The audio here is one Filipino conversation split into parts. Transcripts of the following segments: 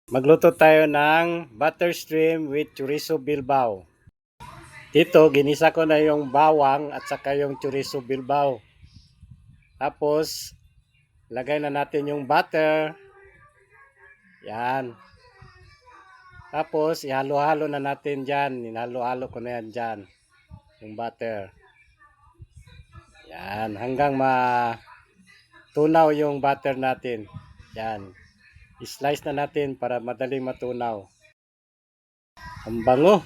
Magluto tayo ng butter shrimp with chorizo bilbao. Dito, ginisa ko na yung bawang at saka yung chorizo bilbao. Tapos, lagay na natin yung butter. Yan. Tapos, ihalo-halo na natin dyan. Hinalo-halo ko na yan dyan. Yung butter. Yan. Hanggang matunaw yung butter natin. Yan. I-slice na natin para madaling matunaw. Ang bango.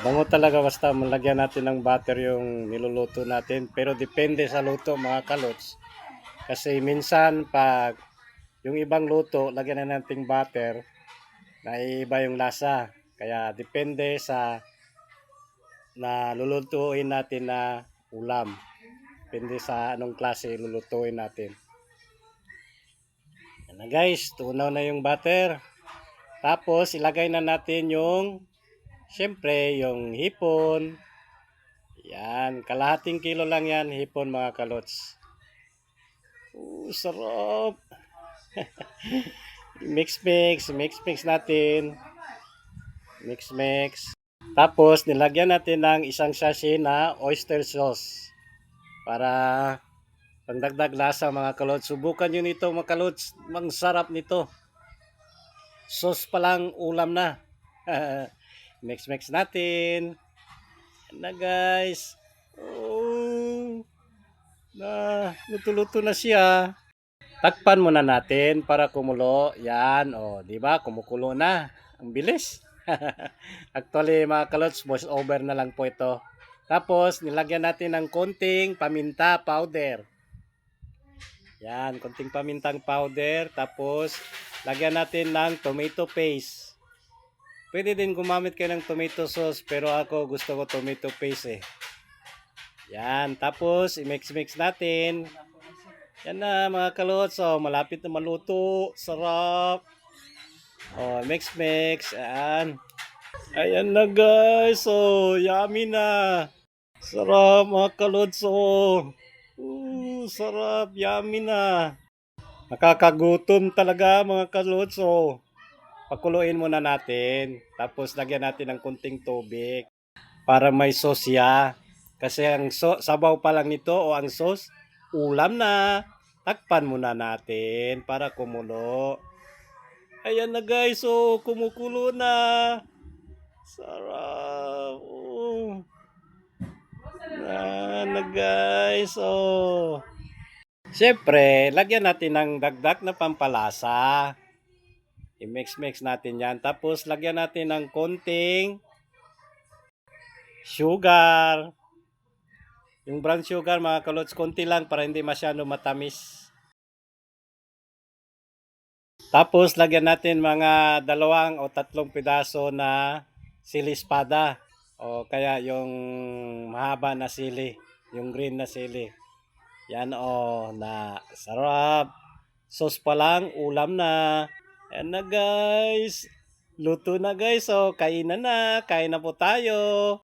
Bango talaga basta malagyan natin ng butter yung niluluto natin. Pero depende sa luto mga kalots. Kasi minsan pag yung ibang luto, lagyan na natin butter, naiiba yung lasa. Kaya depende sa na lulutuin natin na ulam. Depende sa anong klase lulutuin natin. Yan na guys, tunaw na yung butter. Tapos ilagay na natin yung siyempre yung hipon. Yan, kalahating kilo lang yan hipon mga kalots. Sarap. mix natin. Mix. Tapos nilagyan natin ng isang sachet na oyster sauce para pangdagdag lasa mga kalots. Subukan nyo nito mga kalots, mang sarap nito. Sauce pa lang ulam na. mix natin. Yan na guys. Luto-luto na siya. Takpan muna natin para kumulo. Yan, di ba? Kumukulo na. Ang bilis. Actually, mga kalots, voice over na lang po ito. Tapos, nilagyan natin ng konting paminta powder. Yan, konting pamintang powder. Tapos, lagyan natin ng tomato paste. Pwede din gumamit kayo ng tomato sauce, pero ako gusto ko tomato paste eh. Yan, tapos, i-mix natin. Yan na mga kalots, malapit na maluto. Sarap. Mix. Ayan. Ayan na guys. Yummy na. Sarap mga kalots. Sarap. Yummy na. Nakakagutom talaga mga kalots. Pakuluin muna natin. Tapos lagyan natin ng kunting tubig para may sauce siya. Kasi ang sabaw pa lang nito o ang sauce, ulam na. Takpan muna natin para kumulo. Ayan na guys, kumukulo na. Sarap. Na guys, Siyempre, lagyan natin ng dagdag na pampalasa. I-mix natin yan. Tapos, lagyan natin ng konting sugar. Yung brown sugar mga kalots, konti lang para hindi masyado matamis. Tapos lagyan natin mga 2 o 3 pidaso na sili espada. O kaya yung mahaba na sili, yung green na sili. Yan na sarap. Sauce pa lang, ulam na. Yan na guys. Luto na guys. Kain na po tayo.